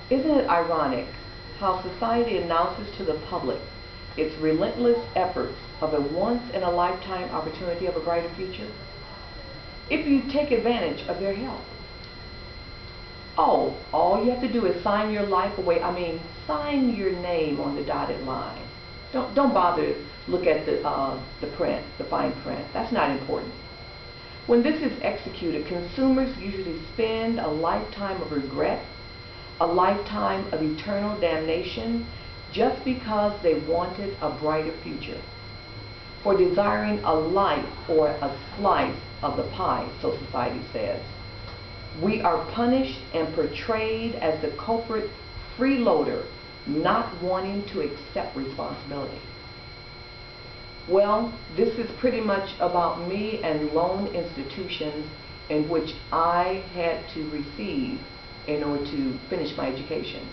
Isn't it ironic how society announces to the public its relentless efforts of a once-in-a-lifetime opportunity of a brighter future? If you take advantage of their help. Oh, all you have to do is sign your life away. I mean, sign your name on the dotted line. Don't bother to look at the print, the fine print. That's not important. When this is executed, consumers usually spend a lifetime of regret, a lifetime of eternal damnation, just because they wanted a brighter future, for desiring a life or a slice of the pie, so society says. We are punished and portrayed as the culprit freeloader, not wanting to accept responsibility. Well, this is pretty much about me and loan institutions in which I had to receive in order to finish my education.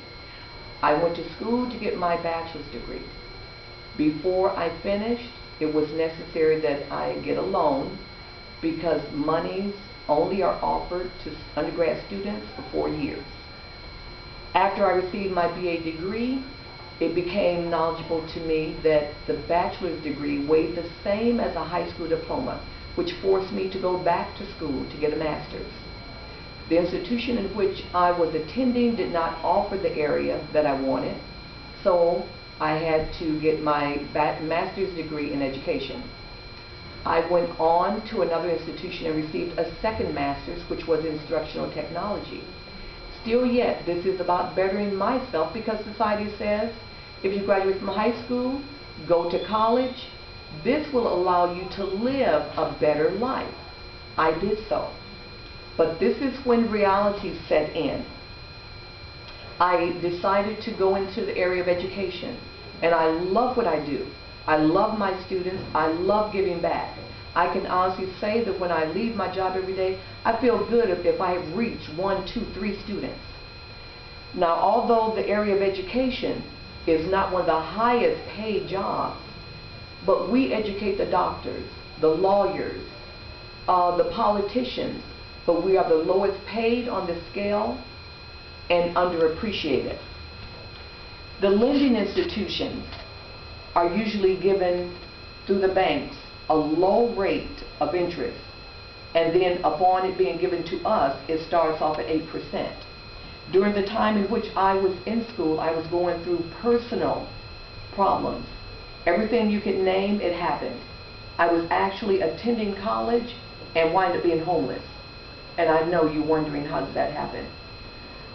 I went to school to get my bachelor's degree. Before I finished, it was necessary that I get a loan because monies only are offered to undergrad students for 4 years. After I received my BA degree, it became knowledgeable to me that the bachelor's degree weighed the same as a high school diploma, which forced me to go back to school to get a master's. The institution in which I was attending did not offer the area that I wanted, so I had to get my master's degree in education. I went on to another institution and received a second master's, which was instructional technology. Still yet, this is about bettering myself because society says, if you graduate from high school, go to college, this will allow you to live a better life. I did so. But this is when reality set in. I decided to go into the area of education, and I love what I do. I love my students. I love giving back. I can honestly say that when I leave my job every day, I feel good if I have reached 1, 2, 3 students. Now, although the area of education is not one of the highest paid jobs, but we educate the doctors, the lawyers, the politicians, but we are the lowest paid on the scale and underappreciated. The lending institutions are usually given through the banks a low rate of interest, and then upon it being given to us, it starts off at 8%. During the time in which I was in school, I was going through personal problems. Everything you could name, it happened. I was actually attending college and wound up being homeless. And I know you're wondering, how did that happen?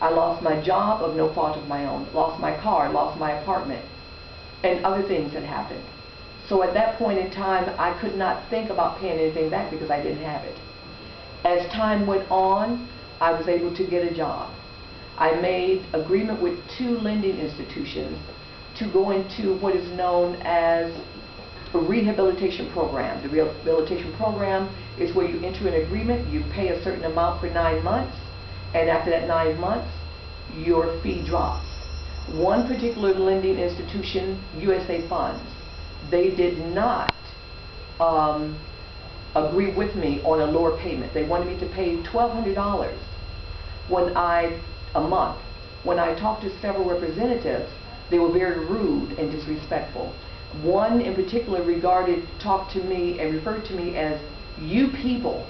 I lost my job of no fault of my own, lost my car, lost my apartment, and other things had happened. So at that point in time, I could not think about paying anything back because I didn't have it. As time went on, I was able to get a job. I made agreement with 2 lending institutions to go into what is known as a rehabilitation program. The rehabilitation program is where you enter an agreement, you pay a certain amount for 9 months, and after that 9 months, your fee drops. One particular lending institution, USA Funds, they did not agree with me on a lower payment. They wanted me to pay $1,200 a month. When I talked to several representatives, they were very rude and disrespectful. One in particular talked to me and referred to me as, you people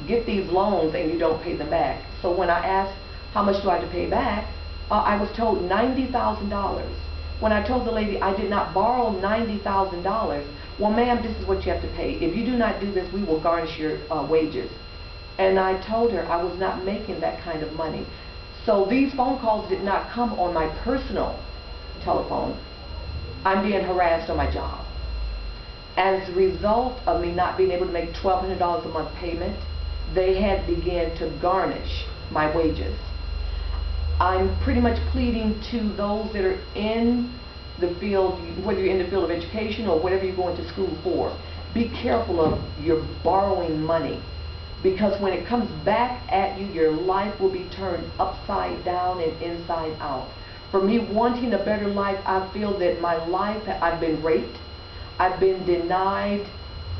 get these loans and you don't pay them back. So when I asked, how much do I have to pay back? I was told $90,000. When I told the lady I did not borrow $90,000, well, ma'am, this is what you have to pay. If you do not do this, we will garnish your wages. And I told her I was not making that kind of money. So these phone calls did not come on my personal telephone. I'm being harassed on my job. As a result of me not being able to make $1,200 a month payment, they had begun to garnish my wages. I'm pretty much pleading to those that are in the field, whether you're in the field of education or whatever you're going to school for, be careful of your borrowing money, because when it comes back at you, your life will be turned upside down and inside out. For me, wanting a better life, I feel that my life, I've been raped, I've been denied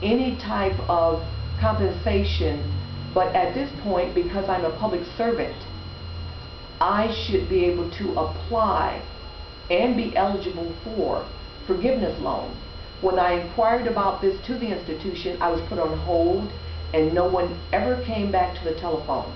any type of compensation, but at this point, because I'm a public servant, I should be able to apply and be eligible for forgiveness loans. When I inquired about this to the institution, I was put on hold and no one ever came back to the telephone.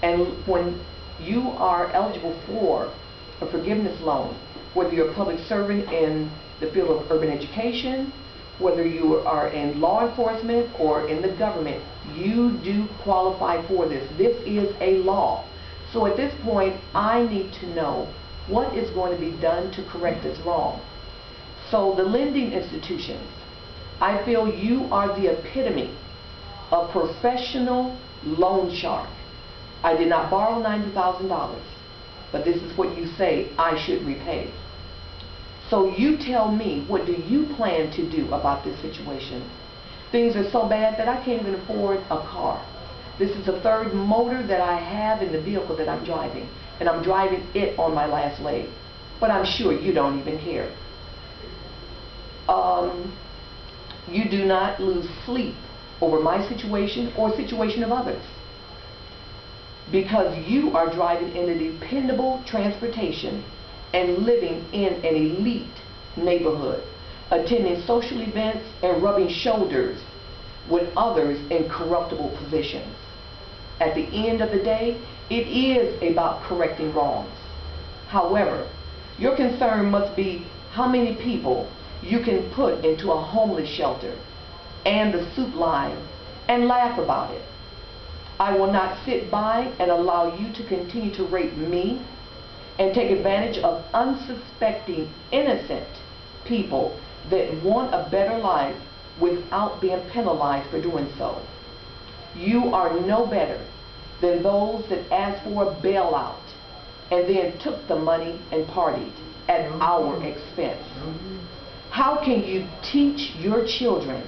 And when you are eligible for a forgiveness loan, whether you're a public servant in the field of urban education, whether you are in law enforcement or in the government, you do qualify for this. This is a law. So at this point, I need to know what is going to be done to correct this wrong. So the lending institutions, I feel you are the epitome of professional loan shark. I did not borrow $90,000, but this is what you say I should repay. So you tell me, what do you plan to do about this situation? Things are so bad that I can't even afford a car. This is the third motor that I have in the vehicle that I'm driving, and I'm driving it on my last leg. But I'm sure you don't even care. You do not lose sleep over my situation or situation of others, because you are driving in a dependable transportation and living in an elite neighborhood, attending social events and rubbing shoulders with others in corruptible positions. At the end of the day, it is about correcting wrongs. However, your concern must be how many people you can put into a homeless shelter and the soup line and laugh about it. I will not sit by and allow you to continue to rape me and take advantage of unsuspecting, innocent people that want a better life without being penalized for doing so. You are no better than those that asked for a bailout and then took the money and partied at our expense. How can you teach your children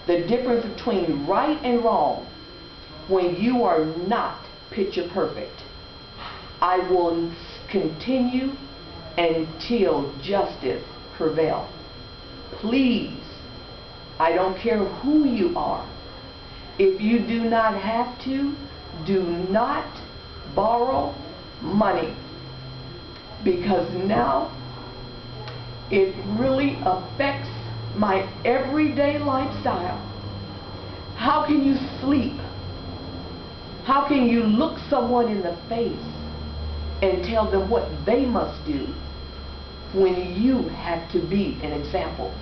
the difference between right and wrong when you are not picture perfect? I will continue until justice prevails. Please, I don't care who you are, if you do not have to, do not borrow money, because now it really affects my everyday lifestyle. How can you sleep? How can you look someone in the face and tell them what they must do when you have to be an example?